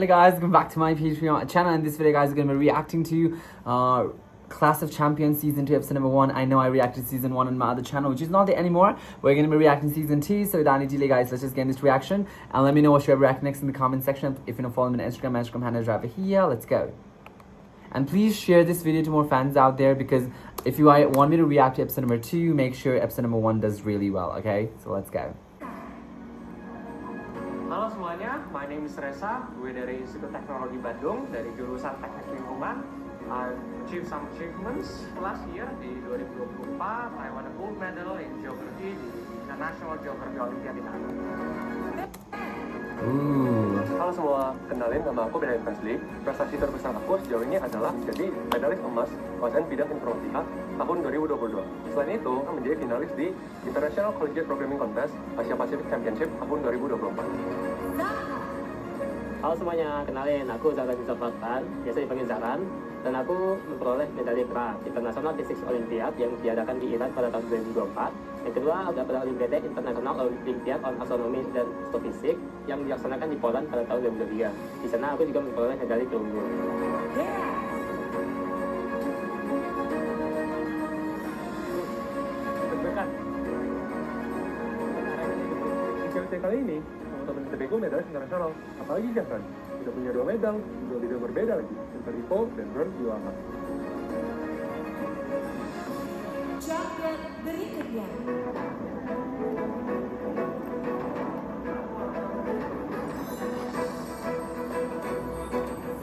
Hey guys, welcome back to my Patreon channel. In this video guys, we're going to be reacting to Clash of Champions Season 2 episode number 1. I know I reacted to Season 1 on my other channel, which is not there anymore. We're going to be reacting to Season 2. So without any delay guys, let's just get into this reaction. And let me know what you ever react next in the comment section. If you don't follow me on Instagram, my Instagram handle is right over here. Let's go. And please share this video to more fans out there, because if you want me to react to episode number 2, make sure episode number 1 does really well, okay? So let's go. Halo semuanya, my name is Reza. Gue dari Institut Teknologi Bandung, dari jurusan Teknik Lingkungan. I achieved some achievements last year di 2024. I won a gold medal in geography di International Geography Olympiad di Taiwan. Halo semua, kenalin nama aku Benjamin Presley. Prestasi terbesar aku sejauh ini adalah menjadi medalis emas ASEAN Bidang Informatika tahun 2022. Selain itu, aku menjadi finalis di International Collegiate Programming Contest Asia Pacific Championship tahun 2024. Halo semuanya, kenalin aku Zara Bisa Fatan, biasa dipanggil Zaran, dan aku memperoleh medali perak International Physics Olympiad yang diadakan di Iran pada tahun 2024. Yang kedua ada pada Olimpiade International Olympiad on Astronomy dan Astrophysics yang dilaksanakan di Poland pada tahun 2023. Di sana aku juga memperoleh medali perunggu. Di kali ini, teman-teman ITB medalis internasional, apalagi Jafran, sudah punya 2 medal, 2 bidang berbeda lagi, Silver Evo dan bronze di angkat. Jaket berikutnya.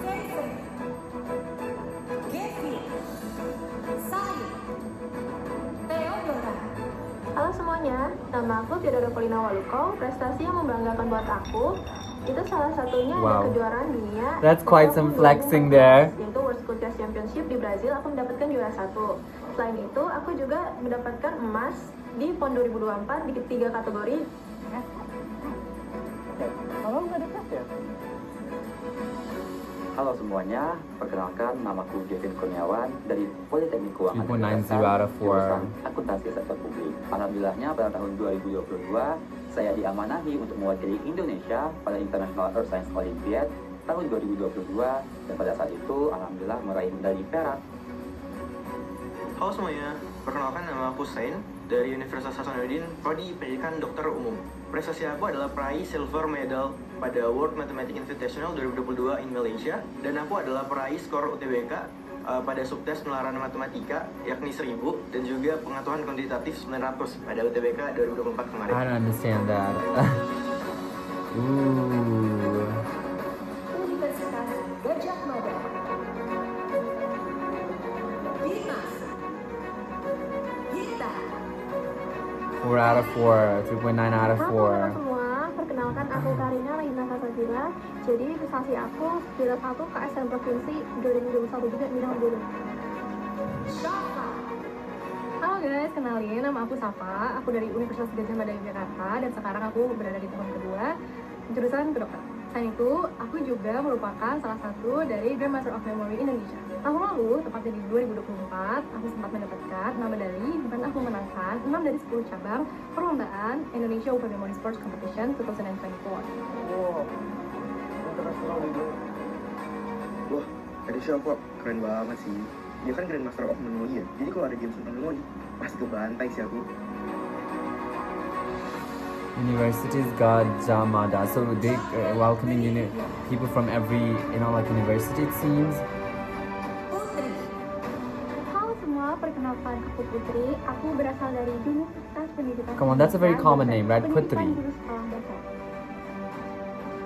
Favorite. Gevi. Sayu. Theodora. Halo semuanya, nama aku Theodora Polina Waluko. Prestasi yang membanggakan buat aku itu salah satunya ada kejuaraan dunia. That's quite some flexing there. Yaitu World School Chess Championship di Brazil, aku mendapatkan juara 1. Selain itu, aku juga mendapatkan emas di PON 2024 di 3 kategori. Kalau nggak ada ya? Halo semuanya, perkenalkan namaku Kevin Kurniawan dari Politeknik Keuangan 3.90 out of 4. jurusan Akuntansi Sektor Publik. Alhamdulillahnya pada tahun 2022 saya diamanahi untuk mewakili Indonesia pada International Earth Science Olympiad tahun 2022 dan pada saat itu alhamdulillah meraih medali perak. Halo semuanya, perkenalkan nama aku Hussein dari Universitas Hasanuddin, Prodi Pendidikan Dokter Umum. Prestasi aku adalah peraih silver medal pada World Mathematics Invitational 2022 in Malaysia, dan aku adalah peraih skor UTBK pada subtes penelaran matematika yakni 1000 dan juga pengetahuan kuantitatif 900 pada UTBK 2024 kemarin. I don't understand that. Universitas Gajah Mada. Dimas. Gita. 4 out of 4, 3.9 out of 4. Halo semua, perkenalkan aku Karina Rahina Kasabila. Jadi prestasi aku juara 1 KSM Provinsi 2021 juga bidang guru. Shafa. Halo guys, kenalin nama aku Safa. Aku dari Universitas Gajah Mada Yogyakarta dan sekarang aku berada di tahun kedua jurusan kedokteran. Selain itu, aku juga merupakan salah satu dari Grandmaster of Memory Indonesia. Tahun lalu, tepatnya di 2024, aku sempat mendapatkan 6 medali dan aku menangkan 6 dari 10 cabang perlombaan Indonesia Open Memory Sports Competition 2024. Wow, internasional itu. Wah, ada siapa? Keren banget sih. Dia kan Grandmaster of Memory ya. Jadi kalau ada game tentang memory, pasti kebantai sih aku. Universities Gajah Mada. So they welcoming people from every, like university it seems. Putri. Halo semua, perkenalkan aku Putri. Aku berasal dari Universitas Pendidikan. Come on, that's a very common name, right? Pendidikan Putri. Guru Sekolah Dasar.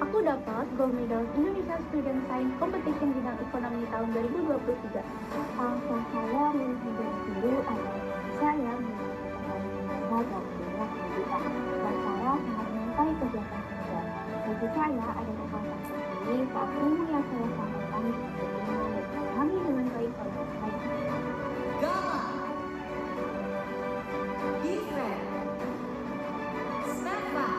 Aku dapat gold medal Indonesia Student Science Competition bidang ekonomi tahun 2023. Langsung saya menjadi guru adalah saya menjadi dan pendidikan. Dan saya sangat menyukai kegiatan kerja. Bagi saya ada kekuatan sendiri saat ilmu yang saya sampaikan dipahami dengan baik oleh orang lain. Gama. Given. Stefan.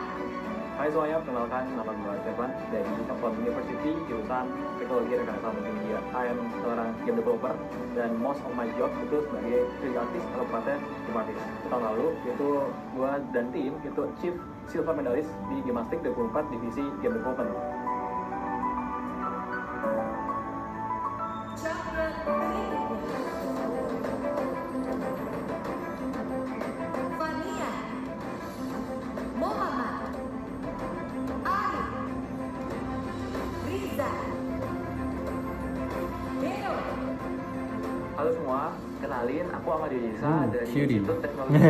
Hai semuanya, perkenalkan nama gue Stefan dari Oxford University, jurusan Teknologi Rekayasa Multimedia. I am seorang game developer dan most of my job itu sebagai video artist atau content artist. Tahun lalu itu gue dan tim itu achieve silver medalist di Gymnastics 24 divisi game development. Riza. Hero. Halo semua, kenalin aku Ahmad Yunisa dari cutie. Institut Teknologi.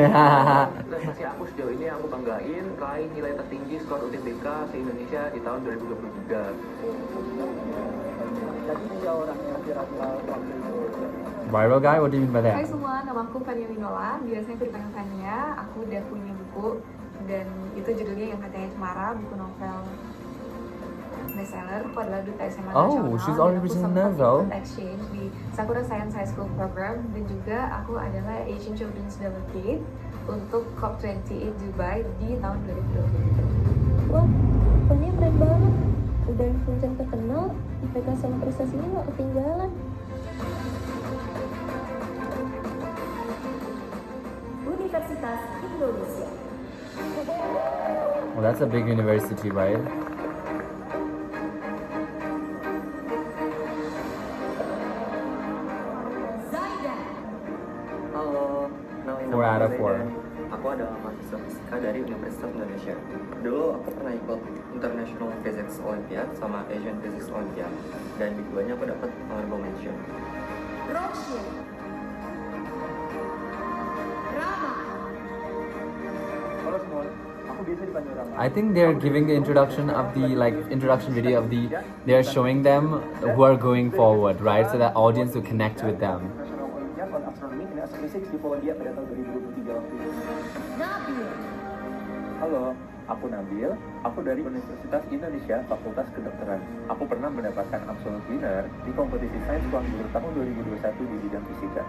Prestasi aku sejauh ini aku banggain raih nilai tertinggi skor UTBK se-Indonesia di tahun 2023. Viral guy, what do you mean by Hai that? semua, nama aku Fania Winola, biasanya aku dipanggil Fania. Aku udah punya buku dan itu judulnya Yang Katanya Cemara, buku novel bestseller. Aku adalah duta SMA Oh, nasional. she's dan already aku written a sempat novel. ikut exchange di Sakura Science High School Program, dan juga aku adalah Asian Children's Delegate untuk COP28 Dubai di tahun 2023. Wah, Fania keren banget. Udah influencer terkenal, IPK sama prestasinya gak ketinggalan. Universitas Indonesia. Well, that's a big university, right? Zaidan. Halo, kenalin 4 out of aku 4. Zaidan. Aku adalah mahasiswa fisika dari Universitas Indonesia. Dulu aku pernah ikut International Physics Olympiad sama Asian Physics Olympiad, dan di keduanya aku dapat honorable mention. Roshin. Rama. Halo semua, aku biasa dipanggil Rama. I think they're giving the introduction of the introduction video of the they're showing them who are going forward, right? So that audience will connect with them. National Olympiad on Astronomy and Astrophysics di Polandia pada tahun 2023 waktu itu. Nabil. Halo, aku Nabil. Aku dari Universitas Indonesia, Fakultas Kedokteran. Aku pernah mendapatkan absolute winner di kompetisi Sains Ruang Guru tahun 2021 di bidang fisika.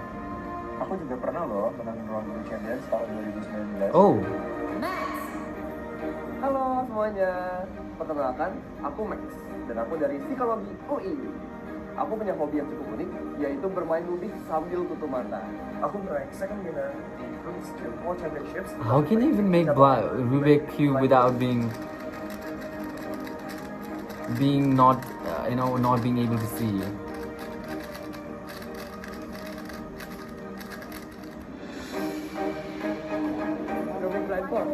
Aku juga pernah loh menang Ruang Guru Champions tahun 2019. Oh, Max. Halo semuanya, perkenalkan, aku Max dan aku dari Psikologi UI. Aku punya hobi yang cukup unik, yaitu bermain Rubik sambil tutup mata. Aku meraih second winner di Group Skill World Championships. how can you even make Rubik cube without being not not being able to see? Rubik Blind Form.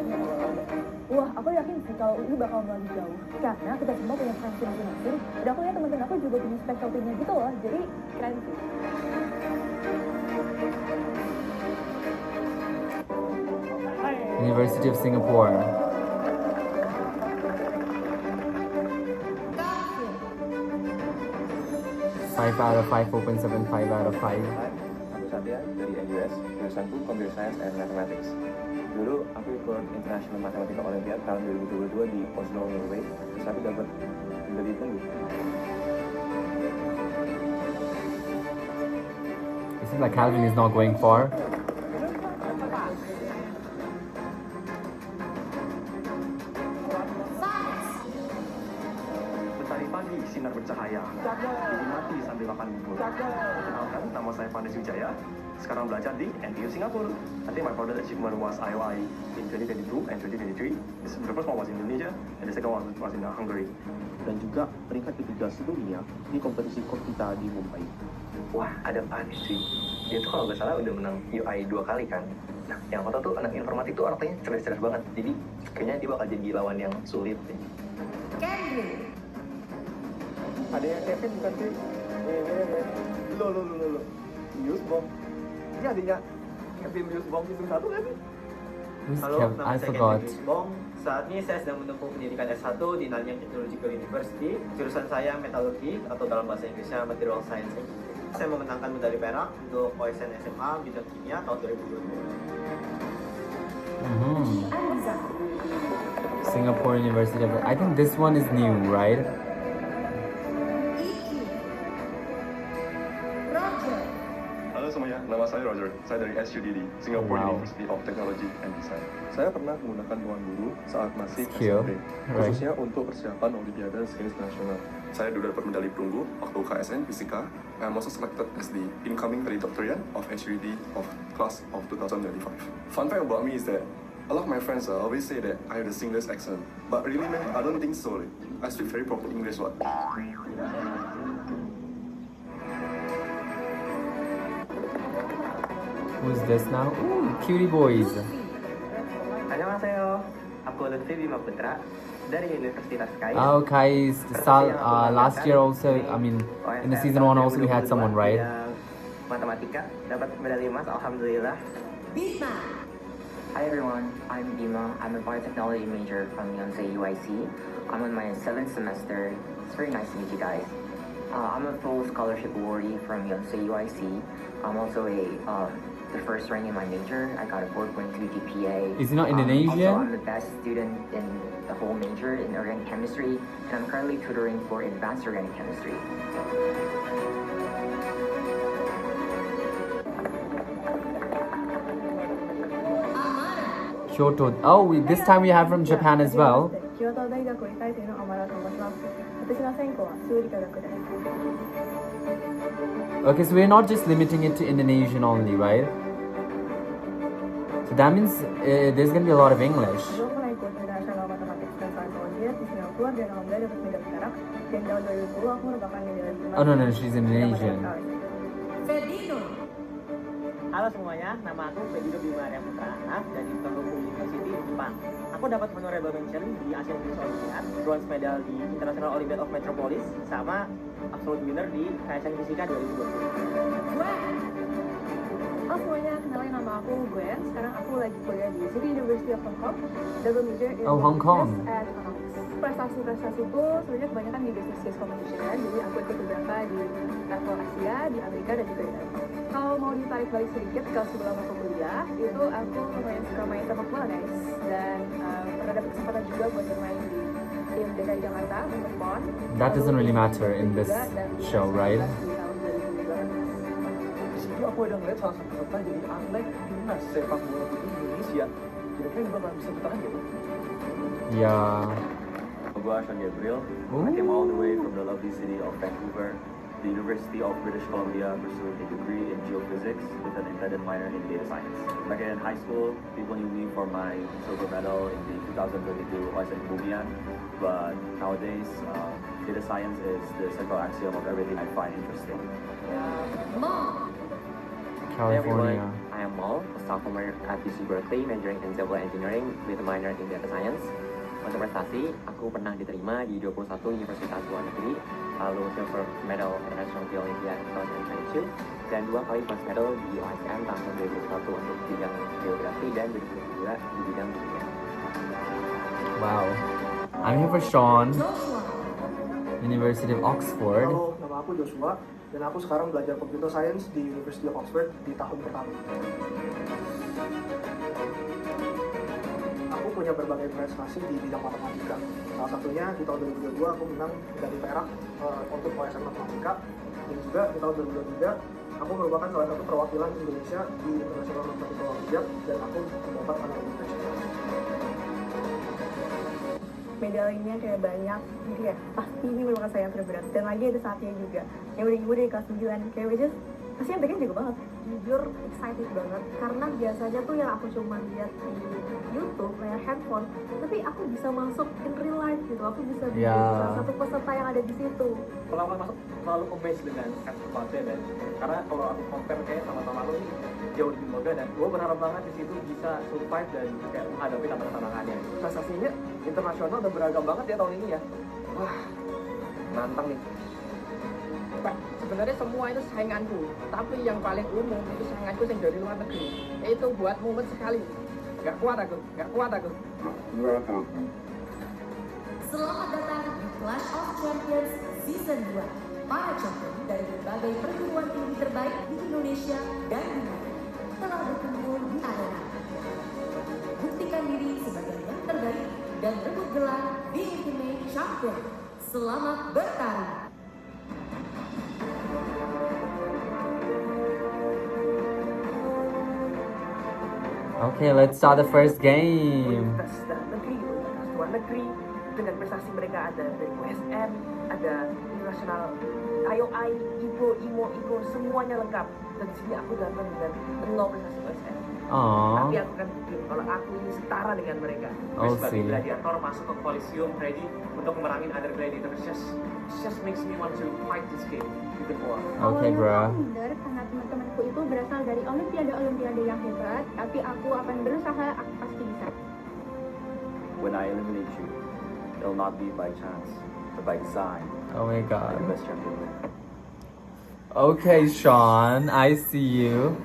Wah, aku yakin sih kalau ini bakal melaju jauh. Karena kita semua punya preferensi masing-masing. Dan aku lihat teman-teman aku juga punya specialty-nya gitu loh. Jadi keren sih. University of Singapore. Kafir. 5 out of 5, 4.75 out of 5. Hai, aku Satya dari NUS, jurusanku Computer Science and Mathematics. Dulu aku ikut International Mathematical Olympiad tahun 2022 di Oslo, Norway. Terus aku dapat medali perunggu. It seems like Calvin is not going far. Fanes. Mentari pagi, sinar bercahaya. Dinikmati sambil makan bubur. Perkenalkan, nama saya Fanes Wijaya. Sekarang belajar di NTU Singapura. I think my proudest achievement was IOI in 2022 and 2023. The first one was in Indonesia, and the second one was in Hungary. Dan juga peringkat ketiga sedunia di kompetisi Kopita di Mumbai. Wah, ada Fanes sih. Dia tuh kalau nggak salah udah menang UI 2 kali kan. Nah, yang aku tahu tuh anak informatik tuh orangnya cerdas-cerdas banget. Jadi kayaknya dia bakal jadi lawan yang sulit deh. Kendrick. Ada yang Kevin bukan sih? Lo. Yusbom. Ini adiknya Kevin Yusbom season 1 kan sih? Who's Halo, Kev? nama I saya forgot. Kevin Bong. Saat ini saya sedang menempuh pendidikan S1 di Nanyang Technological University. Jurusan saya metalurgi atau dalam bahasa Inggrisnya Material Science Engineering. Saya memenangkan medali perak untuk OSN SMA bidang kimia tahun 2022. Anza. Singapore University. I think this one is new, right? Iki. Roger. Halo semuanya, nama saya Roger. Saya dari SUDD, Singapore Wow. University of Technology and Design. Saya pernah menggunakan ruang guru saat masih Skill, SMP, right. khususnya untuk persiapan Olimpiade Sains Nasional. Saya juga dapat medali perunggu waktu KSN Fisika. I'm also selected as the incoming valedictorian of SUDD of class of 2025. Fun fact about me is that a lot of my friends always say that I have the Singlish accent, but really man, I don't think so. I speak very proper English. What? Who's this now? Ooh, cutie boys. Annyeonghaseyo, aku Lutfi Bima Putra. dari Universitas KAIS. Oh, Kais. Last year also, I mean, in the season 1 also we had someone, right? Bidang matematika, dapat medali emas, alhamdulillah. Bima. Hi everyone, I'm Bima. I'm a biotechnology major from Yonsei UIC. I'm on my 7th semester. It's very nice to meet you guys. I'm a full scholarship awardee from Yonsei UIC. I'm also the first rank in my major. I got a 4.2 GPA. Is he not Also, Indonesian? I'm the best student in the whole major in organic chemistry, and I'm currently tutoring for advanced organic chemistry. Kyoto. Oh, this time we have from Japan as well. 京都大学2回生の天田と申します。私の専攻は数理科学です。 Okay, so we're not just limiting it to Indonesian only, right? So that means there's gonna be a lot of English. Aku pernah ikut International Mathematics dan Science Olympiad di Singapura dan alhamdulillah dapat medali perak. Dan tahun 2010 aku merupakan medali emas. Oh no, she's Indonesian. Fedino. Halo semuanya, nama aku Fedino Bima Arya Putra dari Tohoku University Jepang. Aku dapat honorable mention di Asian Games Olympiad, bronze medal di International Olympiad of Metropolis, sama absolute winner di KSN Fisika 2020. Halo semuanya, kenalin nama aku Gwen. Sekarang aku lagi kuliah di City University of Hong Kong. Double major in Hong Kong. Business and Economics. Prestasi-prestasiku sebenarnya kebanyakan di business case competition ya. Jadi aku ikut beberapa di level Asia, di Amerika dan juga di Eropa. Kalau mau ditarik balik sedikit ke sebelum aku kuliah, itu aku lumayan suka main sepak bola guys. Dan pernah dapat kesempatan juga buat bermain di tim DKI Jakarta untuk PON. That doesn't really matter in this show, right? Disitu aku ada ngeliat salah satu peserta jadi atlet timnas sepak bola putri Indonesia. Kira-kira juga bakal bisa bertahan gitu? Yeah. Gue Sean Gabriel. Ooh. I came all the way from the lovely city of Vancouver, the University of British Columbia, pursuing a degree in geophysics with an embedded minor in data science. Back in high school, people knew me for my silver medal in the 2022 OSN Mubian, but nowadays, data science is the central axiom of everything I find interesting. Mo. Hey California. everyone, I am Mal, a sophomore at UC Berkeley, majoring in civil engineering with a minor in data science. Untuk prestasi, aku pernah diterima di 21 universitas luar negeri, lalu silver medal International Olympiad 2022, dan 2 kali bronze medal di OSN tahun 2021 untuk bidang geografi dan 2022 di bidang kimia. Wow. I'm here for Sean, Joshua. University of Oxford. Halo, nama aku Joshua dan aku sekarang belajar computer science di University of Oxford di tahun pertama. Aku punya berbagai prestasi di bidang matematika. Salah satunya di tahun 2022 aku menang medali perak untuk OSN Matematika. Dan juga di tahun 2023 aku merupakan salah satu perwakilan Indonesia di International Mathematical Olympiad dan aku mendapat honorable mention. Medalinya kayak banyak, jadi ya pasti ini merupakan saya yang terberat. Dan lagi ada saatnya juga yang udah ibu dari kelas 9, kayak which is pasti yang bikin jago banget. Jujur excited banget karena biasanya tuh yang aku cuma lihat di YouTube layar handphone, tapi aku bisa masuk in real life gitu. Aku bisa jadi salah satu peserta yang ada di situ. Kalau aku masuk selalu amazed dengan tempatnya dan karena kalau aku compare kayak sama tahun lalu ini jauh lebih lega dan gue berharap banget di situ bisa survive dan kayak menghadapi tantangan-tantangannya. Prestasinya internasional dan beragam banget ya tahun ini ya. Wah, nantang nih. Pak, sebenarnya semua itu sainganku, tapi yang paling umum itu sainganku yang dari luar negeri. Itu buat momen sekali. Gak kuat aku. Selamat datang di Clash of Champions Season 2. Para champion dari berbagai perguruan tinggi terbaik di Indonesia dan dunia telah berkumpul di arena. Buktikan diri sebagai yang terbaik dan rebut gelar The Ultimate Champion. Selamat bertarung. Okay, let's start the first game. Universitas dalam negeri, universitas luar negeri, dengan prestasi mereka ada dari USN, ada internasional IOI, IGO, semuanya lengkap. Dan di sini aku datang dengan 0 prestasi USN. Aww. Tapi aku kan buktiin kalau aku ini setara dengan mereka. Oh, Sebagai see. gladiator masuk ke Coliseum ready untuk memerangi other gladiators just makes me want to fight this game even more. Okay, Awalnya bro. aku minder karena teman-temanku itu berasal dari olimpiade-olimpiade yang hebat, tapi aku akan berusaha, aku pasti bisa. When I eliminate you, It'll not be by chance, but by design. Oh my The god. best champion win. Okay, Sean, I see you.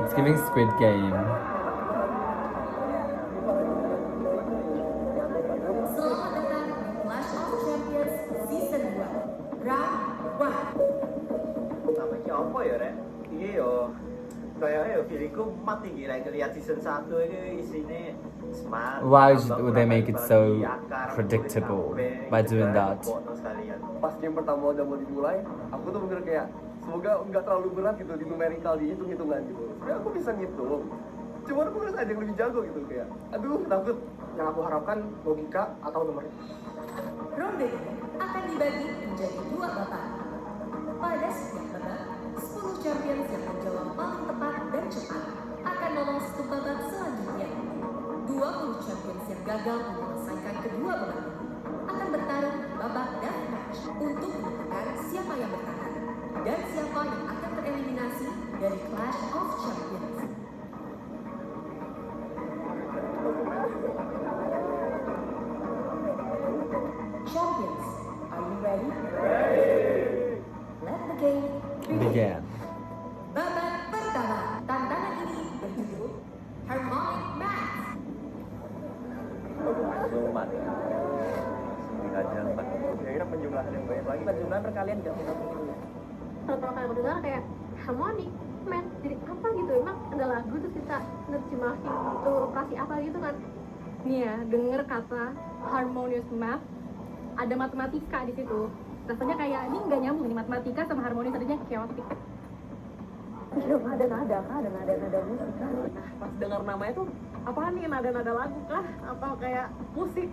It's giving Squid Game. Selamat datang di Clash of Champions Season 2 Round 1. Namanya apa ya, Rek? Iya yo. Kayaknya ya feelingku mati kira lihat season 1 ini isinya smart. Why would they make it so predictable by doing that? Pas game pertama udah mau dimulai, aku tuh bener kayak semoga nggak terlalu berat gitu di numerical, di hitung-hitungan gitu. Sebenernya aku bisa ngitung, cuman aku harus ada yang lebih jago gitu kayak. Aduh, takut. Yang aku harapkan logika atau numerik. Ronde ini akan dibagi menjadi 2 babak. Pada setiap babak, 10 champions yang menjawab paling tepat dan cepat akan lolos ke babak selanjutnya. 20 champions yang gagal menyelesaikan kedua babak ini akan bertarung di babak deathmatch untuk menentukan siapa yang bertahan dan siapa yang akan tereliminasi dari Clash of Champions. Champions, are you ready? Let the game Begin. Babak pertama, tantangan ini berjudul Harmonic Math. Lumat. Dikajar 4. Kira-kira penjumlahan yang banyak lagi, penjumlahan perkalian gak bisa ini. Kalau perkalian kedua kayak harmonic math, jadi apa gitu, emang ada lagu terus kita nerjemahin itu operasi apa gitu kan. Nih ya, denger kata harmonious math, ada matematika di situ. Rasanya kayak ini nggak nyambung nih, matematika sama harmonis, adanya chaotic. Belum ada nada kah? Ada nada musik kah? Nah, pas dengar namanya tuh apaan nih, nada-nada lagu kah? Apa kayak musik?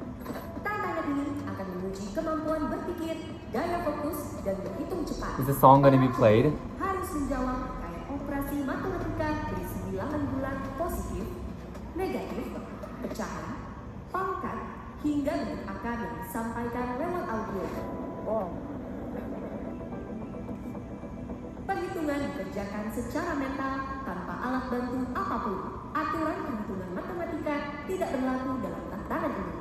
Tantangan ini akan menguji kemampuan berpikir, daya fokus, dan berhitung cepat. Is the song gonna be played? Harus menjawab kayak operasi matematika berisi bilangan bulat positif, negatif, pecahan, pangkat, hingga bentuk angka yang disampaikan lewat audio. Wow. Perhitungan dikerjakan secara mental tanpa alat bantu apapun. Aturan perhitungan matematika tidak berlaku dalam tantangan ini.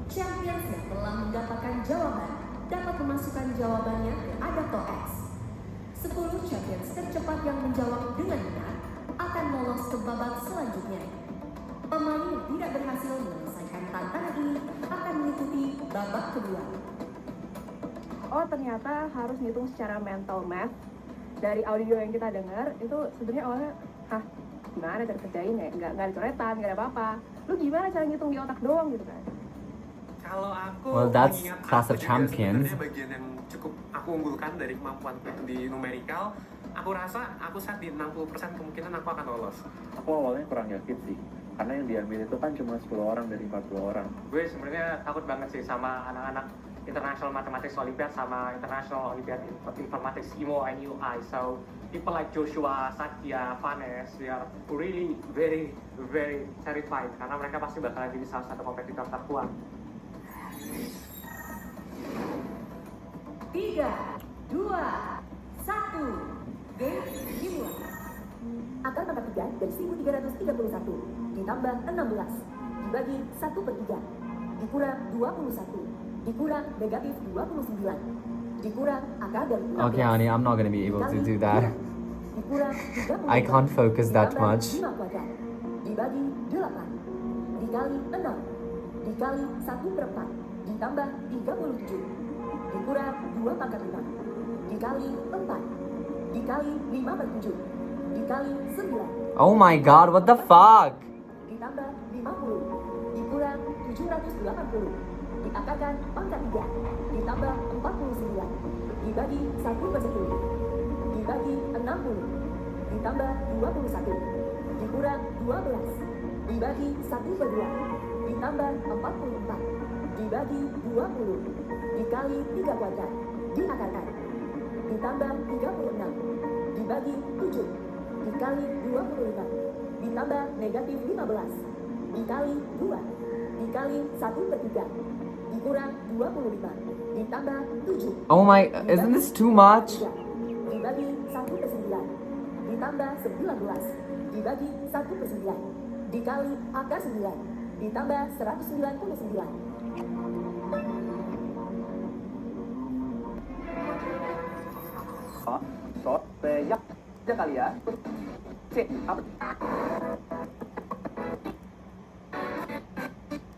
Champions yang telah mendapatkan jawaban dapat memasukkan jawabannya ke Adapto X. 10 champions tercepat yang menjawab dengan benar akan lolos ke babak selanjutnya. Pemain yang tidak berhasil menyelesaikan tantangan ini akan mengikuti babak kedua. Oh, ternyata harus ngitung secara mental math. Dari audio yang kita dengar itu sebenarnya awalnya, gimana cara kerjain ya? Nggak ada coretan, nggak ada apa-apa. Lu gimana cara ngitung di otak doang gitu kan? Kalau aku Well, that's mengingat Clash aku of juga Champions. sebenarnya bagian yang cukup aku unggulkan dari kemampuanku itu di numerical, aku rasa aku set di 60% kemungkinan aku akan lolos. Aku awalnya kurang yakin sih, karena yang diambil itu kan cuma 10 orang dari 40 orang. Gue sebenarnya takut banget sih sama anak-anak International Mathematics Olympiad sama International Olympiad Informatics IMO and UI. So people like Joshua, Satya, Vanes, they are really very terrified karena mereka pasti bakalan jadi salah satu kompetitor terkuat. 3, 2, 1, game dimulai. Akar pangkat 3 dari 1331 ditambah 16 dibagi 1/3 dikurang 21 dikurang negatif 29 dikurang akar dari 16 Okay, honey, I'm not gonna be able to do that. dikurang 35 I can't focus that ditambah much. 5 kuadrat dibagi 8 dikali 6 dikali 1/4 ditambah 37 dikurang 2 pangkat 5 dikali 4 dikali 5/7 dikali 9 Oh my god, what the fuck? ditambah 50 dikurang 780 diakarkan pangkat 3 ditambah 49 dibagi 1/10 dibagi 60 ditambah 21 dikurang 12 dibagi 1/2 ditambah 44 dibagi 20 dikali 3 kuadrat diakarkan ditambah 36 dibagi 7 dikali 25 ditambah negatif 15 dikali 2 dikali 1/3 dikurang 25 ditambah 7 Oh my, isn't this too much? dibagi 1/9 ditambah 19 dibagi 1/9 dikali angka 9 ditambah 199. Ya, aja kali ya. Cek, apa?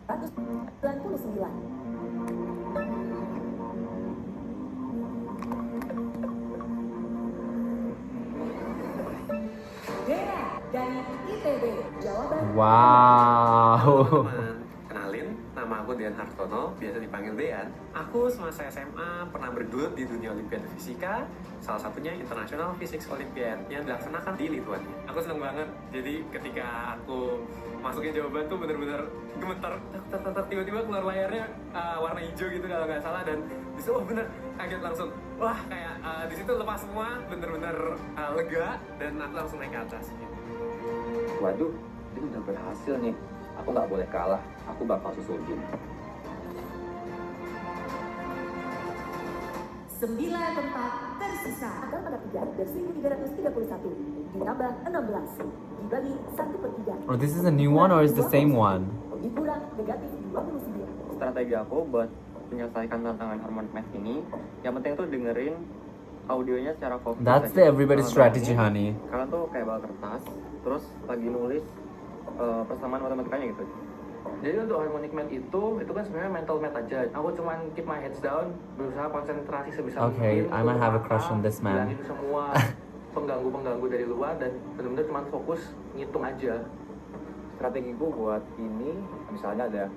199. Dea dari ITB. Jawaban Wow. Teman-teman, kenalin, nama aku Dean Hartono, biasa dipanggil Dean. Aku semasa SMA pernah bergelut di dunia Olimpiade Fisika, salah satunya International Physics Olympiad yang dilaksanakan di Lithuania. Aku seneng banget, jadi ketika aku masukin jawaban tuh bener-bener gemeter, tiba-tiba keluar layarnya warna hijau gitu kalau nggak salah, dan disitu bener kaget langsung, wah kayak disitu lepas semua, bener-bener lega, dan aku langsung naik ke atas. Gitu. Waduh, ini udah berhasil nih. Aku nggak boleh kalah. Aku bakal susulin. 9 tempat tersisa. Angka pada 3 dari 1331 ditambah 16 dibagi 1/3. Oh, this is a new one or is the same one? Dikurang negatif 29. Strategi aku buat menyelesaikan tantangan harmonic math ini, yang penting tuh dengerin audionya secara fokus. That's aja. the everybody Kalau strategy, bayangin, honey. Kalian tuh kayak bawa kertas, terus lagi nulis persamaan matematikanya gitu. Jadi untuk harmonic math itu kan sebenarnya mental math aja. Aku cuman keep my heads down, berusaha konsentrasi sebisa Okay, mungkin. I might have a crush on this man. Hilangin semua pengganggu-pengganggu dari luar dan benar-benar cuman fokus ngitung aja. Strategiku buat ini, misalnya ada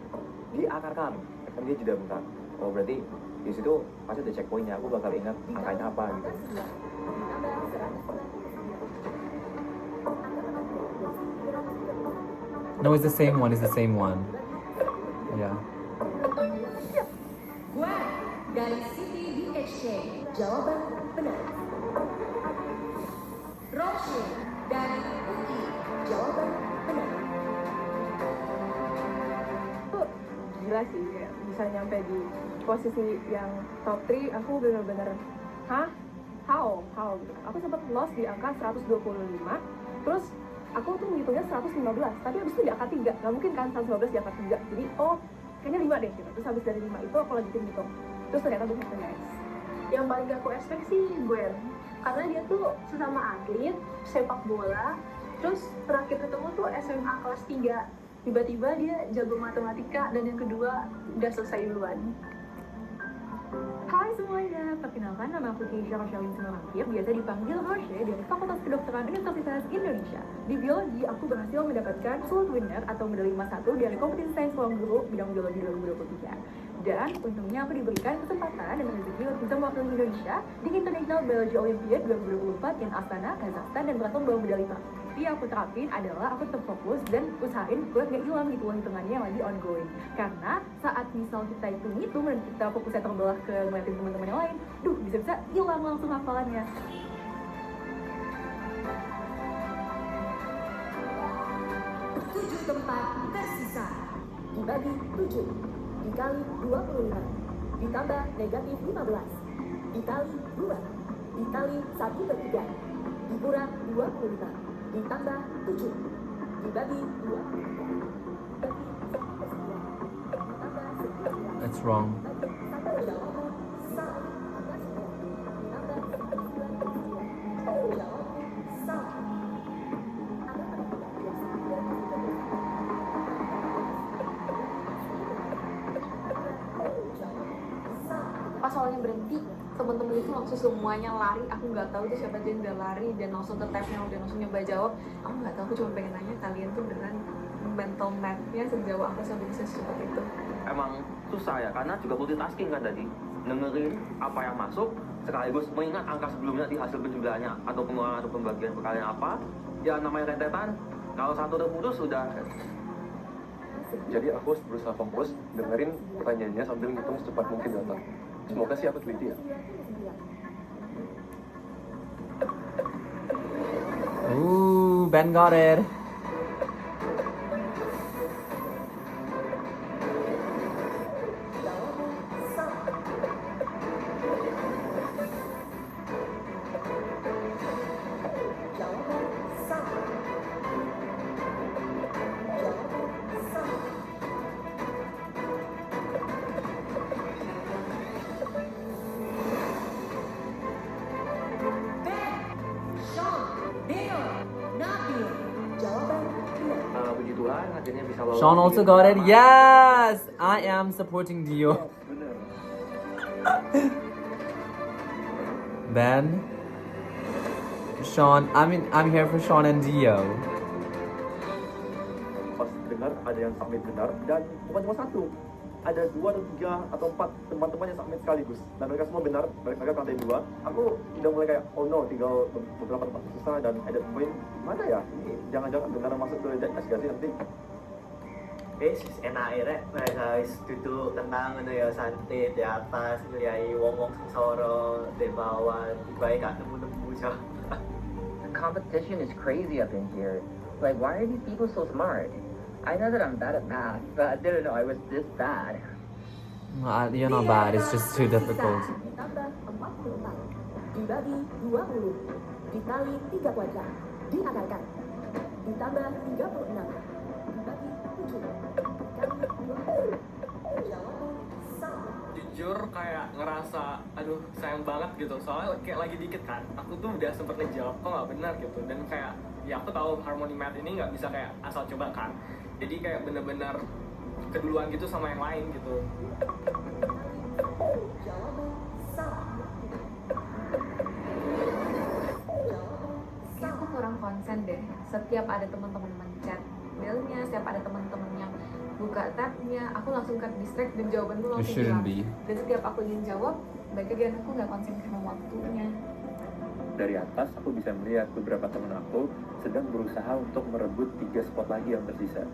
diakarkan, kan dia jeda bentar. Oh berarti di situ pasti ada checkpointnya. Aku bakal ingat angkanya apa gitu. No, it's the same one. It's the same one. Yeah. Gwen dari City BHK. Jawaban benar. Roche dari UI. Jawaban benar. Tuh gila sih, kayak bisa nyampe di posisi yang top 3. Aku bener-bener how gitu. Aku sempat lost di angka 125, terus aku tuh menghitungnya 115, tapi habis itu di angka 3, nggak mungkin kan 115 di angka 3, jadi kayaknya 5 deh gitu. Terus habis dari 5 itu aku lanjutin gitu, terus ternyata gue bisa guys. Yang paling gak aku expect sih Gwen, karena dia tuh sesama atlet sepak bola, terus terakhir ketemu tuh SMA kelas 3, tiba-tiba dia jago matematika, dan yang kedua udah selesai duluan. Hai semuanya, perkenalkan nama aku Keisha Rosyalin Simanakir, biasa dipanggil Roshe dari Fakultas Kedokteran Universitas Indonesia. Di biologi, aku berhasil mendapatkan slot winner atau medali emas 1 dari kompetisi sains ruang guru bidang biologi 2023. Dan untungnya aku diberikan kesempatan dan rezeki untuk bisa mewakili Indonesia di International Biology Olympiad 2024 in Astana, Kazakhstan, dan berhasil membawa medali emas. Yang aku terapin adalah aku tetap fokus dan usahain buat gak hilang gitu hitungannya yang lagi ongoing. Karena saat misal kita hitung dan kita fokusnya terbelah ke ngeliatin teman-teman yang lain, bisa-bisa hilang langsung hafalannya. Tujuh tempat tersisa dibagi 7 dikali 25 ditambah negatif 15 dikali 2 dikali 1/3 dikurang 25 ditambah 7 dibagi 2 That's wrong. Pas awalnya berhenti, temen-temen itu langsung semuanya lari. Aku nggak tahu tuh siapa aja yang udah lari dan langsung ke tabnya udah langsung nyoba jawab. Aku nggak tahu, aku cuma pengen nanya kalian tuh beneran mental math-nya sejauh apa sampai bisa seperti itu. Emang susah ya, karena juga multitasking kan tadi. Dengerin apa yang masuk, sekaligus mengingat angka sebelumnya di hasil penjumlahannya atau pengurangan atau pembagian perkalian apa. Ya namanya rentetan, kalau satu udah putus sudah. Jadi aku harus berusaha fokus, dengerin pertanyaannya sambil ngitung secepat mungkin data. Semoga sih aku teliti ya. Ooh, Ben got it. Insya Allah Sean also got it. Yes, I am supporting Dio. Bener. Then Sean, I'm here for Sean and Dio. Pas dengar ada yang submit benar dan bukan cuma satu, ada 2 atau 3 atau 4 teman-teman yang submit sekaligus dan mereka semua benar, mereka ke lantai 2. Aku udah mulai kayak oh no, tinggal beberapa tempat susah dan at that point mana ya ini jangan-jangan beneran masuk ke tes gak sih nanti. Enak rek, mereka duduk tenang gitu ya, santai di atas, ngeliai wong-wong sengsara di bawah, baik gak nemu-nemu aja. The competition is crazy up in here. Like, why are these people so smart? I know that I'm bad at math, but I didn't know I was this bad. You're not bad, it's just too difficult. Ditambah 44, dibagi 20, dikali 3 kuadrat, diakarkan. Ditambah 36, dibagi 7, dikali 20. Jawaban salah. Jujur kayak ngerasa aduh sayang banget gitu, soalnya kayak lagi dikit kan aku tuh udah sempet ngejawab kok nggak benar gitu, dan kayak ya aku tahu harmoni math ini nggak bisa kayak asal coba kan, jadi kayak bener-bener keduluan gitu sama yang lain gitu. Jawaban salah. Kayak aku kurang konsen deh. Setiap ada teman-teman mencet mailnya, setiap ada teman-teman yang buka tabnya, aku langsung ke distract dan jawabanku You langsung shouldn't hilang. be. Dan setiap aku ingin jawab, baik again aku nggak konsen sama waktunya. Dari atas aku bisa melihat beberapa teman aku sedang berusaha untuk merebut 3 spot lagi yang tersisa.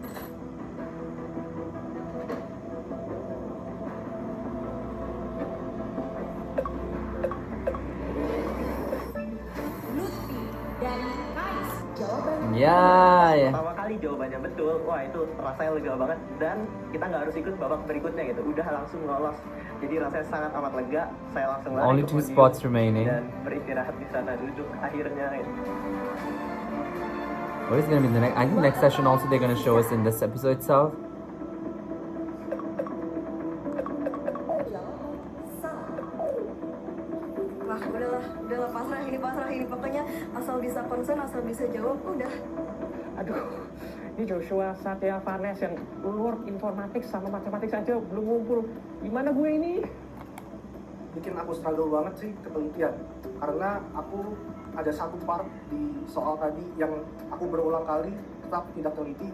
Lutfi dari Kais. Jawaban Ya. Pertama kali jawabannya betul, wah itu rasanya lega banget dan kita nggak harus ikut babak berikutnya gitu, udah langsung lolos. Jadi rasanya sangat amat lega, saya langsung lari Only ke 2 podium spots remaining. dan beristirahat di sana duduk akhirnya gitu. What is gonna be the next? I think next session also they're gonna show us in this episode itself. Wah, udahlah pasrah ini pokoknya asal bisa konsen, asal bisa jawab udah. Aduh, ini Joshua, Satya, Vanes yang Word, informatik sama matematik saja belum ngumpul. Gimana gue ini? Bikin aku struggle banget sih ketelitian, karena aku ada satu part di soal tadi yang aku berulang kali tetap tidak teliti.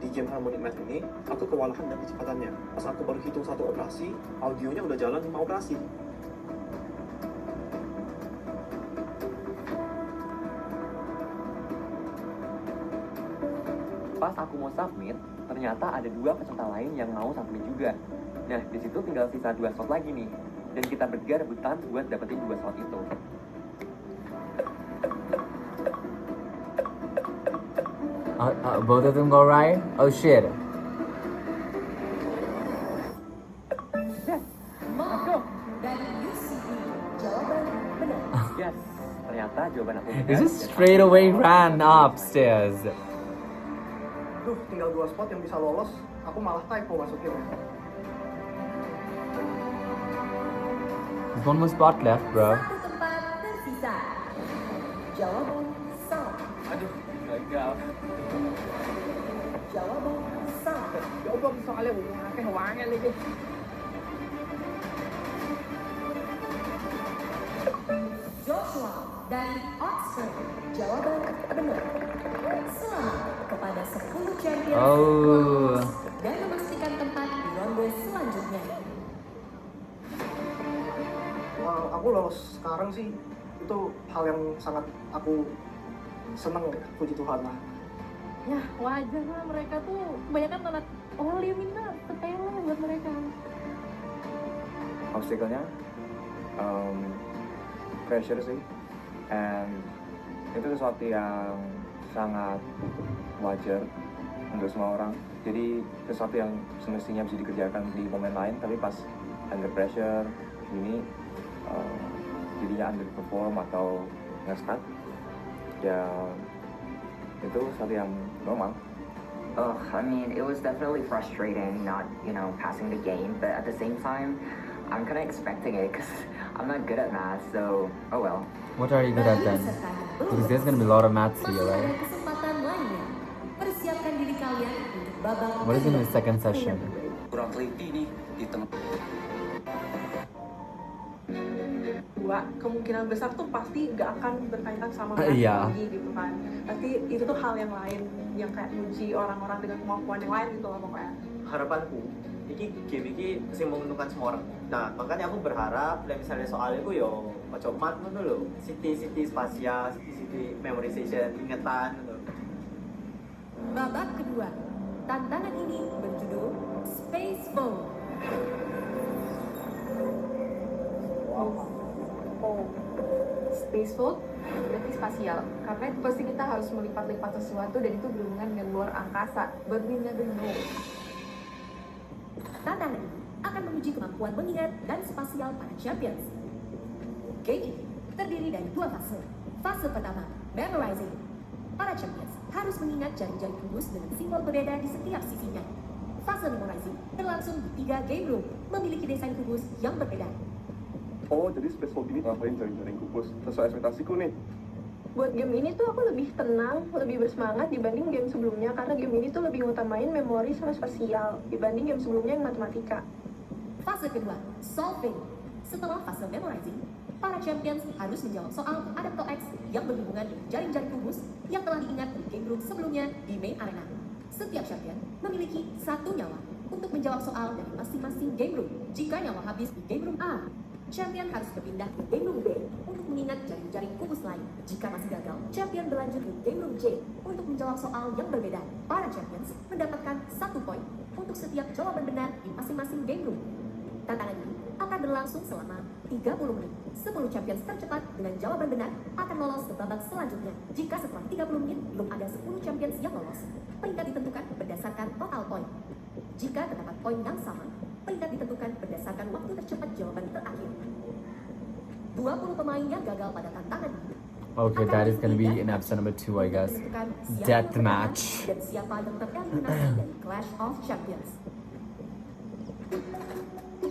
Di game harmonic math ini, aku kewalahan dan kecepatannya. Pas aku baru hitung 1 operasi, audionya udah jalan 5 operasi. Pas aku mau submit, ternyata ada 2 peserta lain yang mau submit juga. Nah, di situ tinggal sisa 2 slot lagi nih. Dan kita bertiga rebutan buat dapetin 2 slot itu. Both of them go right? Oh shit. Mark dari UCB. Jawaban benar. Yes, ternyata jawaban aku He benar. just straight away ran upstairs. Duh, tinggal 2 spot yang bisa lolos, aku malah typo masukin. There's one more spot left, bro. Satu tempat tersisa. Jawaban salah. Aduh, gagal. Jawaban salah. Coba soalnya akeh wangen iki. Joshua dari Oxford. Jawaban benar. Selamat kepada 10 champion Oh. dan memastikan tempat di ronde selanjutnya. Wah, aku lolos sekarang sih, itu hal yang sangat aku seneng, puji Tuhan lah. Ya wajar lah, mereka tuh kebanyakan nonton Oli minta sepele buat mereka. Obstacle-nya pressure sih, and itu sesuatu yang sangat wajar untuk semua orang. Jadi sesuatu yang semestinya bisa dikerjakan di momen lain, tapi pas under pressure gini jadinya underperform atau nge-stuck, ya itu sesuatu yang normal. I mean, it was definitely frustrating not, passing the game, but at the same time, I'm kind of expecting it because I'm not good at math, so, oh well. What are you good at then? Because there's gonna be a lot of maths here, Masih ada right? kesempatan lainnya. Persiapkan diri kalian untuk babak What is in the second session? Kurang teliti nih di tengah. Dua, kemungkinan besar tuh pasti gak akan berkaitan sama Iya. lagi gitu kan. Pasti itu tuh hal yang lain yang kayak uji orang-orang dengan kemampuan yang lain gitu lah pokoknya. Harapanku game iki sing menguntungkan semua orang. Nah, makanya aku berharap misalnya soalnya aku yo ojo mat ngono lho. City spasial, city memorization, ingatan ngono. Babak kedua. Tantangan ini berjudul Space Phone. Oh, space vote berarti spasial. Karena itu pasti kita harus melipat-lipat sesuatu dan itu berhubungan dengan luar angkasa. But we never know. Tantangan ini akan menguji kemampuan mengingat dan spasial para champions. Game ini terdiri dari dua fase. Fase pertama, memorizing. Para champions harus mengingat jari-jari kubus dengan simbol berbeda di setiap sisinya. Fase memorizing berlangsung di 3 game room, memiliki desain kubus yang berbeda. Oh, jadi Space Vault ini ngapain jaring-jaring kubus? Sesuai ekspektasiku nih. Buat game ini tuh aku lebih tenang, lebih bersemangat dibanding game sebelumnya karena game ini tuh lebih ngutamain memori sama spasial dibanding game sebelumnya yang matematika. Fase kedua, solving. Setelah fase memorizing, para champions harus menjawab soal Adapto X yang berhubungan dengan jaring-jaring kubus yang telah diingat di game room sebelumnya di main arena. Setiap champion memiliki 1 nyawa untuk menjawab soal dari masing-masing game room. Jika nyawa habis di game room A, champion harus berpindah ke game room B untuk mengingat jaring-jaring kubus lain. Jika masih gagal, champion berlanjut ke game room J untuk menjawab soal yang berbeda. Para champions mendapatkan 1 poin untuk setiap jawaban benar di masing-masing game room. Tantangan ini akan berlangsung selama 30 menit. 10 champions tercepat dengan jawaban benar akan lolos ke babak selanjutnya. Jika setelah 30 menit belum ada 10 champions yang lolos, peringkat ditentukan berdasarkan total poin. Jika terdapat poin yang sama, peringkat ditentukan berdasarkan waktu tercepat jawaban terakhir. 20 pemain yang gagal pada tantangan ini. Okay, that is gonna be in episode number 2, I guess. Death match. Dan siapa yang tereliminasi dari Clash of Champions.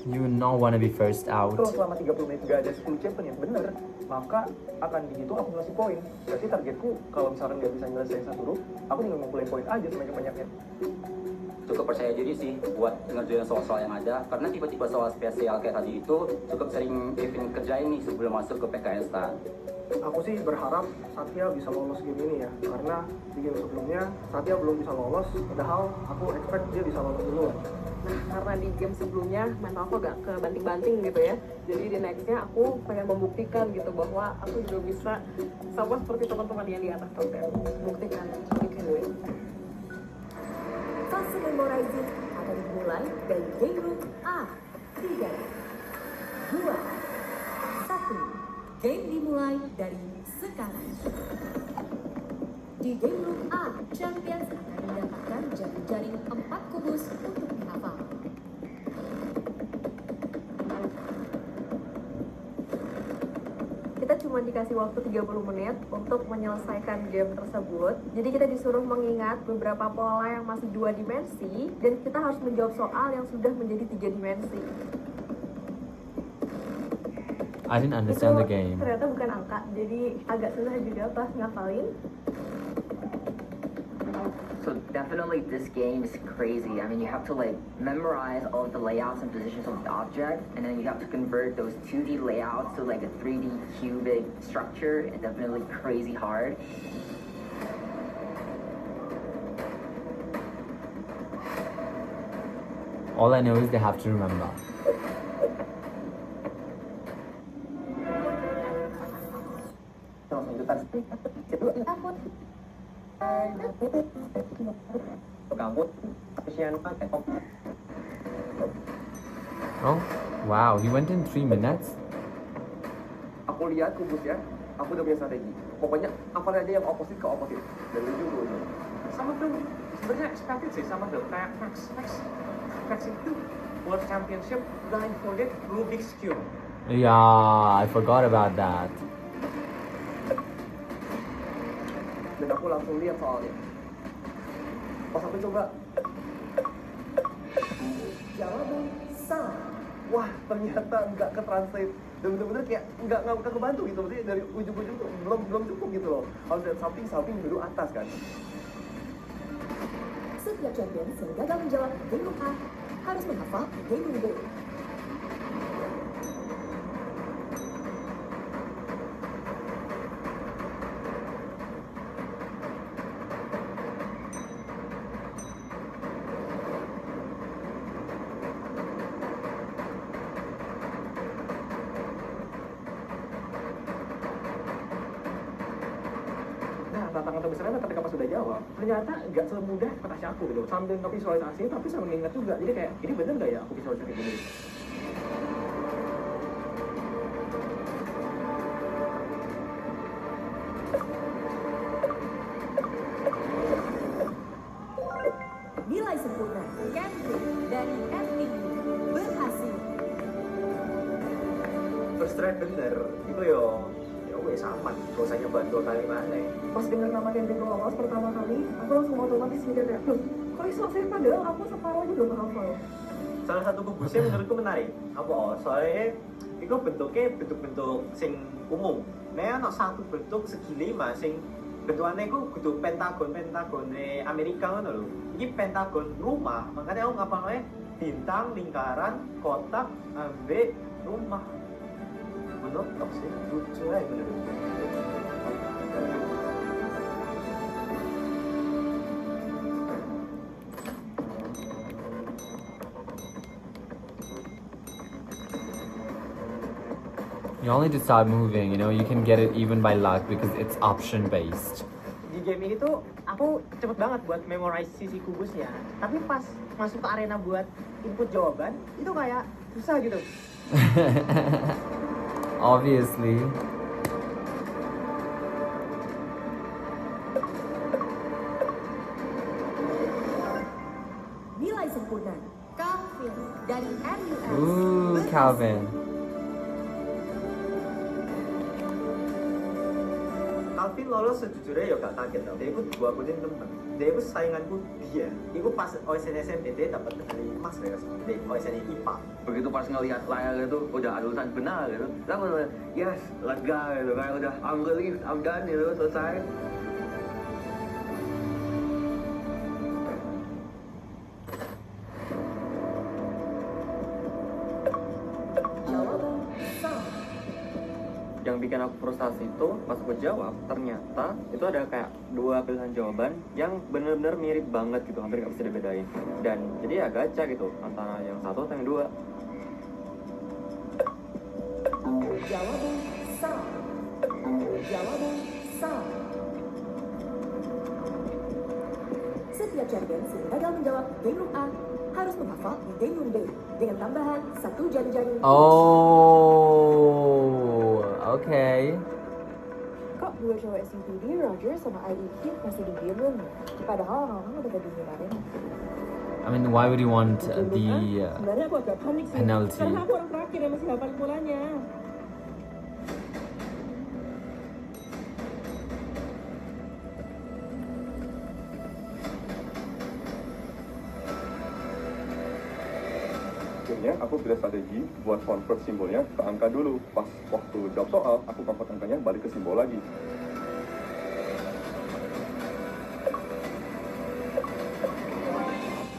You will not wanna be first out. Kalau selama 30 menit gak ada 10 champion yang bener, maka akan dihitung akumulasi poin. Berarti targetku kalau misalkan gak bisa nyelesain satu grup, aku tinggal ngumpulin poin aja sebanyak-banyaknya. Cukup percaya diri sih buat ngerjain soal-soal yang ada, karena tipe-tipe soal spesial kayak tadi itu cukup sering Kevin kerjain nih sebelum masuk ke PKN STAN. Aku sih berharap Satya bisa lolos game ini ya, karena di game sebelumnya Satya belum bisa lolos, padahal aku expect dia bisa lolos duluan. Nah, karena di game sebelumnya mental aku gak kebanting-banting gitu ya. Jadi di nextnya aku pengen membuktikan gitu bahwa aku juga bisa sama seperti teman-teman yang di atas konten. Buktikan, we can win. Fase memorizing akan dimulai dari game room A. 3, 2, 1. Game dimulai dari sekarang. Di game room A, champions akan mendapatkan jaring-jaring 4 kubus untuk dihafal. Kita cuma dikasih waktu 30 menit untuk menyelesaikan game tersebut. Jadi kita disuruh mengingat beberapa pola yang masih 2 dimensi dan kita harus menjawab soal yang sudah menjadi 3 dimensi. I didn't understand the Itu game. ternyata bukan angka, jadi agak susah juga pas ngafalin. So definitely this game is crazy. I mean, you have to like memorize all of the layouts and positions of the object, and then you have to convert those 2D layouts to like a 3D cubic structure, and definitely crazy hard. All I know is they have to remember. Oh, wow, he went in 3 minutes? Aku lihat kubusnya, aku udah punya strategi. Pokoknya apa aja yang opposite ke opposite. Dan ujung ke ujung. Sama tuh sebenarnya expected sih sama tuh kayak Max itu World Championship blindfolded Rubik's Cube. Yeah, I forgot about that. Dan aku langsung lihat soalnya. Pas aku coba, Jawaban salah. wah ternyata nggak ke-translate. Dan bener-bener kayak nggak kebantu gitu. Maksudnya dari ujung-ujung tuh belum cukup gitu loh. Harus lihat samping baru atas kan. Setiap Setiap champions yang gagal menjawab game room A harus menghafal game room B. Nah, tantangan terbesarnya ketika pas sudah jawab, ternyata nggak semudah ekspektasi aku gitu. Sambil ngevisualisasi, tapi sambil nginget juga. Jadi kayak, ini bener nggak ya aku visualisasi kayak gini? Nilai sempurna Catherine dari FTI berhasil. First try bener, itu ya wes aman, gak usah nyoba 2 kali mana. Pas denger nama Kendrick lolos pertama kali, aku langsung otomatis mikir kayak, loh, kok iso sih padahal aku separuh aja belum hafal. Salah satu kubusnya menurutku menarik. Apa? Soalnya itu bentuknya bentuk-bentuk sing umum. Nah, ada satu bentuk segi 5 sing bentukannya itu kudu pentagon Amerika ngono lho. Ini pentagon rumah, makanya aku ngapalnya bintang, lingkaran, kotak, ambek rumah. Menurut sih lucu aja bener. You only to start moving, you know, you can get it even by luck because it's option based. Di game ini tuh aku cepet banget buat memorize sisi kubusnya, tapi pas masuk ke arena buat input jawaban itu kayak susah gitu. Obviously. Nilai sempurna Calvin dari MUS. Ooh, Calvin. Calvin lolos sejujurnya ya gak kaget tau. Dia itu dua kuning temen. Dia itu sainganku dia. Itu pas OSN SMPT dapat medali emas mereka semua. Di OSN IPA. Begitu pas ngelihat layar itu udah adusan benar gitu, lalu yes lega gitu, kayak udah I'm relieved, I'm done gitu, selesai. Jawaban salah. Yang bikin aku frustasi itu pas gue jawab, ternyata itu ada kayak 2 pilihan jawaban yang bener-bener mirip banget gitu, hampir gak bisa dibedain. Dan jadi ya gacha gitu antara yang satu atau yang 2. Jawaban salah. Jawaban salah. Setiap champions yang gagal menjawab game room A harus menghafal di game room B dengan tambahan 1 jari-jari. Oh, okay. Kok dua cowok SCPD, Roger sama IEP masih di game room ya? Padahal orang-orang udah gak dimarahin. I mean, why would you want the Sebenarnya aku agak panik sih, penalty? karena aku orang terakhir yang masih hafal polanya. Akhirnya aku pilih strategi buat convert simbolnya ke angka dulu. Pas waktu jawab soal, aku convert angkanya balik ke simbol lagi.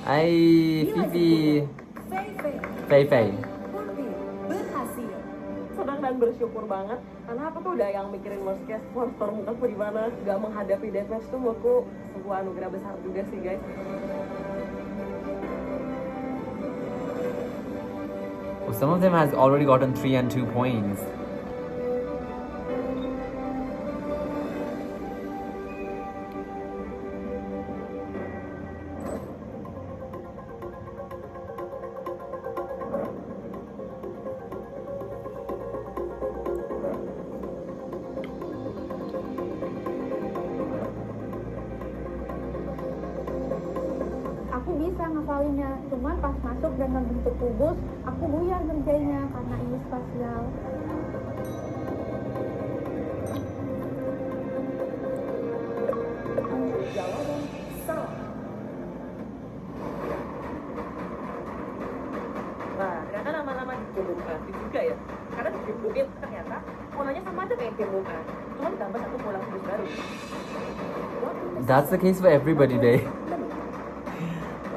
Hai, Vivi. Fei. Berhasil. Senang dan bersyukur banget karena aku tuh udah yang mikirin worst case monster muka aku di mana. Gak menghadapi deathmatch tuh menurutku sebuah anugerah besar juga sih guys. Well, some of them has already gotten 3 and 2 points. Aku bisa ngafalinnya, cuman pas masuk dan membentuk kubus, aku buyar ngerjainnya karena ini spasial. Jawaban salah. Nah, ternyata nama-nama di game room A itu juga ya. Karena di game room B ternyata polanya sama aja kayak game room A, cuma ditambah 1 pola kubus baru. That's the case for everybody, babe.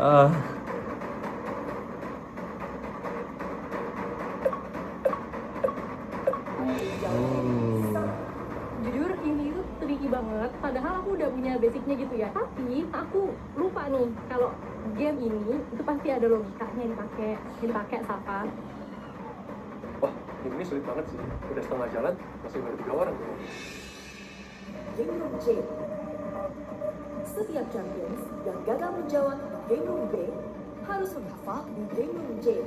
Jujur ini tuh tricky banget, padahal aku udah punya basicnya gitu ya. Tapi aku lupa nih kalau game ini itu pasti ada logikanya yang dipakai Safa. Wah, ini sulit banget sih. Udah setengah jalan, masih baru 3 orang tuh. Game Room J. Setiap champions yang gagal menjawab Game Room B harus menghafal di Game Room J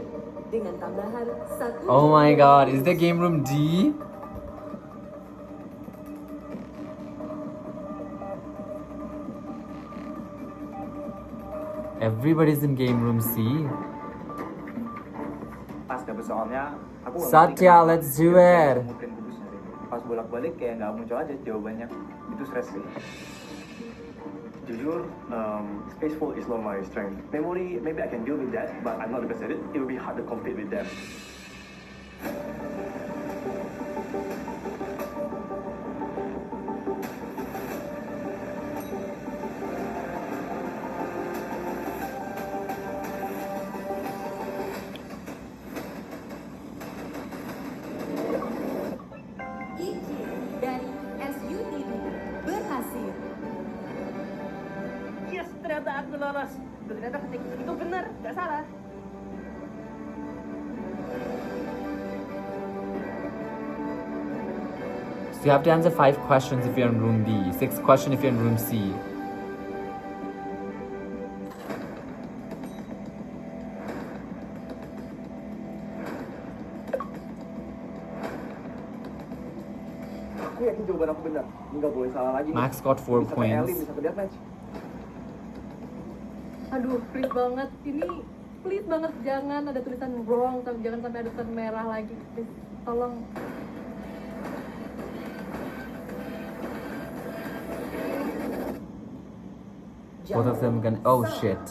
dengan tambahan 1. Oh my god, is the game room D? Everybody's in game room C. Pas dapet soalnya, aku nggak Satya, ngerti let's kenapa do dia it. bisa muterin kudusnya sih. Pas bolak-balik kayak nggak muncul aja jawabannya. Itu stres sih. Jujur, spaceful is not my strength. Memory, maybe I can deal with that, but I'm not the best at it. It will be hard to compete with them. Iki dari SUTD berhasil. Yes, ternyata aku lolos. Ternyata ketik itu benar, nggak salah. So you have to answer 5 questions if you're in room B, 6 questions if you're in room C. Aku yakin jawaban aku benar. Nggak boleh salah lagi. Max got 4 Bisa ke points. Ellie, bisa ke Deathmatch. Aduh, please banget. Ini please banget jangan ada tulisan wrong, jangan sampai ada tulisan merah lagi. Please, tolong. Both of them can. Oh shit.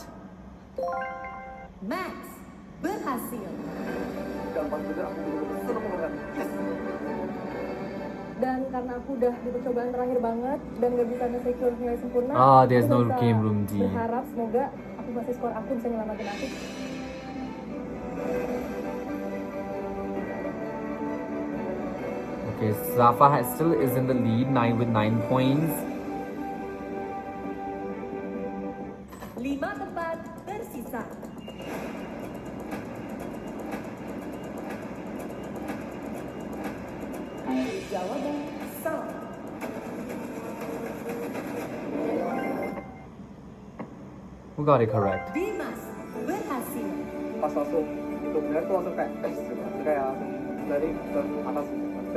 Max berhasil. Gampang juga, aku bener-bener seneng banget. Yes. Dan karena aku udah di percobaan terakhir banget dan gak bisa nge-secure nilai sempurna, There's aku no bisa game room D. berharap semoga aku masih skor aku bisa nyelamatin aku. Okay, Safa still is in the lead, 9 points. 5 tempat tersisa. Jawaban salah. Who got it correct? Dimas berhasil. Pas langsung itu benar tuh langsung kayak kayak langsung dari ke atas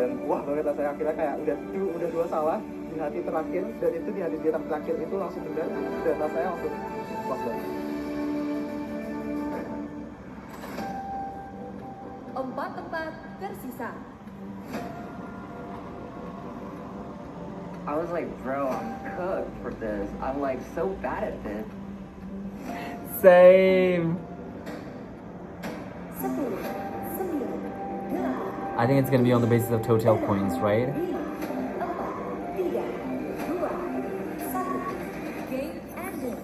dan wah banget rasanya akhirnya kayak udah 2 salah di hati terakhir dan itu di hati terakhir itu langsung benar dan rasanya langsung pas banget. 4 tempat tersisa. I was like, bro, I'm cooked for this. I'm like so bad at this. Same. 10, 9, 8, I think it's gonna be on the basis of total points, right? 5, 4, 3, 2, 1. Game ended.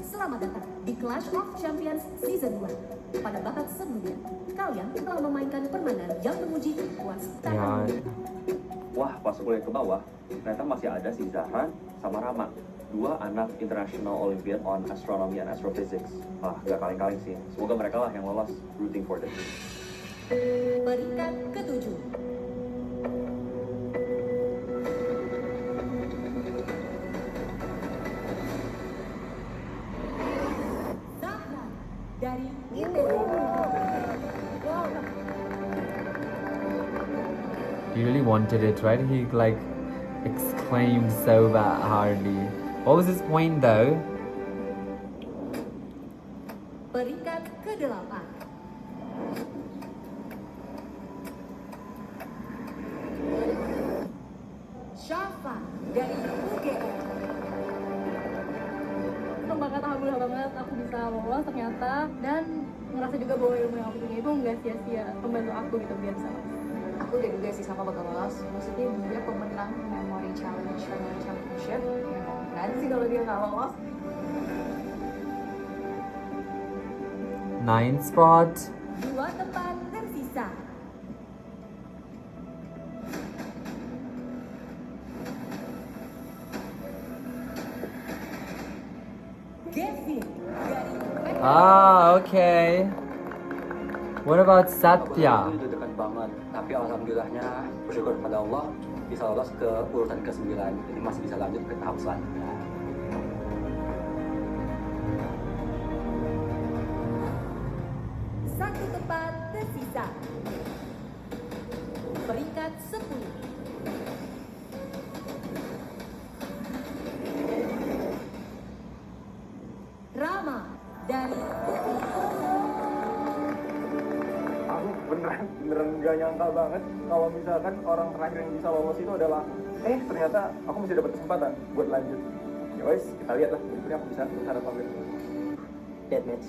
Selamat datang di Clash of Champions Season 2. Pada babak sebelumnya, kalian telah memainkan permainan yang menguji kekuatan. Yeah. Wah, pas aku lihat ke bawah, ternyata masih ada si Zahran sama Rama. 2 anak International Olympiad on Astronomy and Astrophysics. Wah, gak kaleng-kaleng sih. Semoga mereka lah yang lolos. Rooting for them. Peringkat ke-7. Zahra dari ITB. He really wanted it, right? He like exclaimed so hardly. What was his point though? Peringkat ke-8. Syafa dari UGM. Seneng banget, alhamdulillah banget aku bisa lolos ternyata, dan ngerasa juga bahwa ilmu yang aku punya itu nggak sia-sia membantu aku gitu biar bisa lolos. Aku udah juga sih sama bakal lolos. Maksudnya dia pemenang memori challenge championship. Ya kan sih kalau dia nggak lolos. 9 spot. 2 tempat tersisa. Kevin dari Okay. What about Satya? Itu dekat banget, tapi alhamdulillahnya bersyukur kepada Allah bisa lolos ke urutan ke-9, jadi masih bisa lanjut ke tahap selanjutnya. Satu tempat tersisa. Peringkat 10. Rama dari Aku beneran gak nyangka banget kalau misalkan orang terakhir yang bisa lolos itu adalah ternyata aku masih dapat kesempatan buat lanjut. Ya wes, kita lihat lah berikutnya aku bisa harap apa. Deathmatch.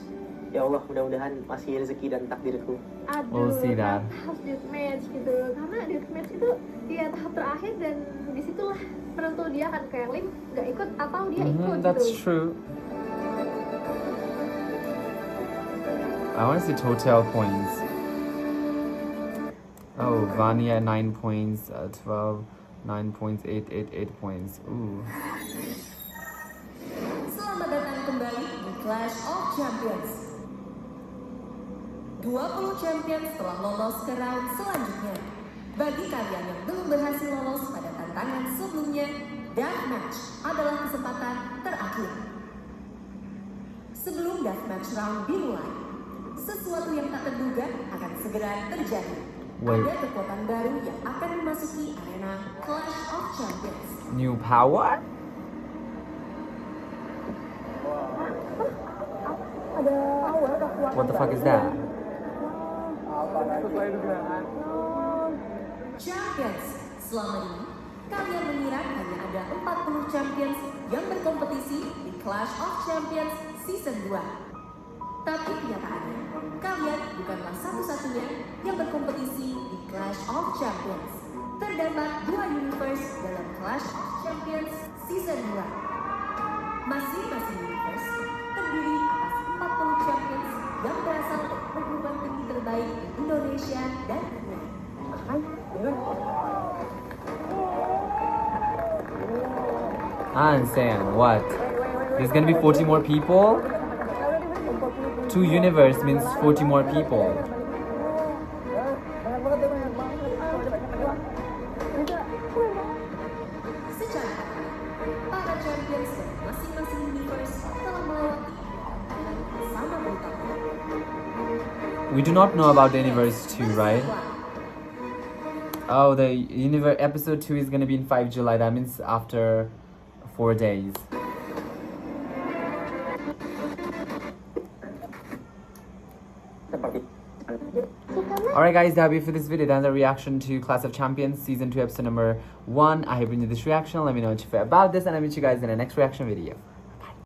Ya Allah, mudah-mudahan masih rezeki dan takdirku. Aduh, see that. harus deathmatch gitu. Karena deathmatch itu dia tahap terakhir dan disitulah penentu dia akan kayak Lim nggak ikut atau dia ikut That's gitu. true. I want to see total points. Oh, Vanya 9 points, 12, 9 points, 8 points. Ooh. Selamat datang kembali di Clash of Champions. 20 champions telah lolos ke round selanjutnya. Bagi kalian yang belum berhasil lolos pada tantangan sebelumnya, Deathmatch adalah kesempatan terakhir. Sebelum Deathmatch round dimulai, sesuatu yang tak terduga akan segera terjadi. Wait. Ada kekuatan baru yang akan memasuki arena Clash of Champions. New power? Ada power kekuatan. What the fuck is that? Champions, selama ini kalian mengira hanya ada 40 champions yang berkompetisi di Clash of Champions Season 2. Tapi kenyataannya, kalian bukanlah satu-satunya yang berkompetisi di Clash of Champions. Terdapat 2 universe dalam Clash of Champions Season 2. Masing-masing universe terdiri atas 40 champions yang berasal dari perguruan tinggi terbaik di Indonesia dan dunia. I understand. What? There's gonna be 40 more people? 2 universe means 40 more people. Secara para champions dari masing-masing universe telah melewati dengan sama beruntungnya. We do not know about the universe 2, right? Oh, the universe episode 2 is gonna be in 5 July. That means after 4 days. Alright guys, that'll be it for this video. That's a reaction to Clash of Champions Season 2 episode number 1. I hope you enjoyed this reaction. Let me know what you feel about this and I'll meet you guys in the next reaction video.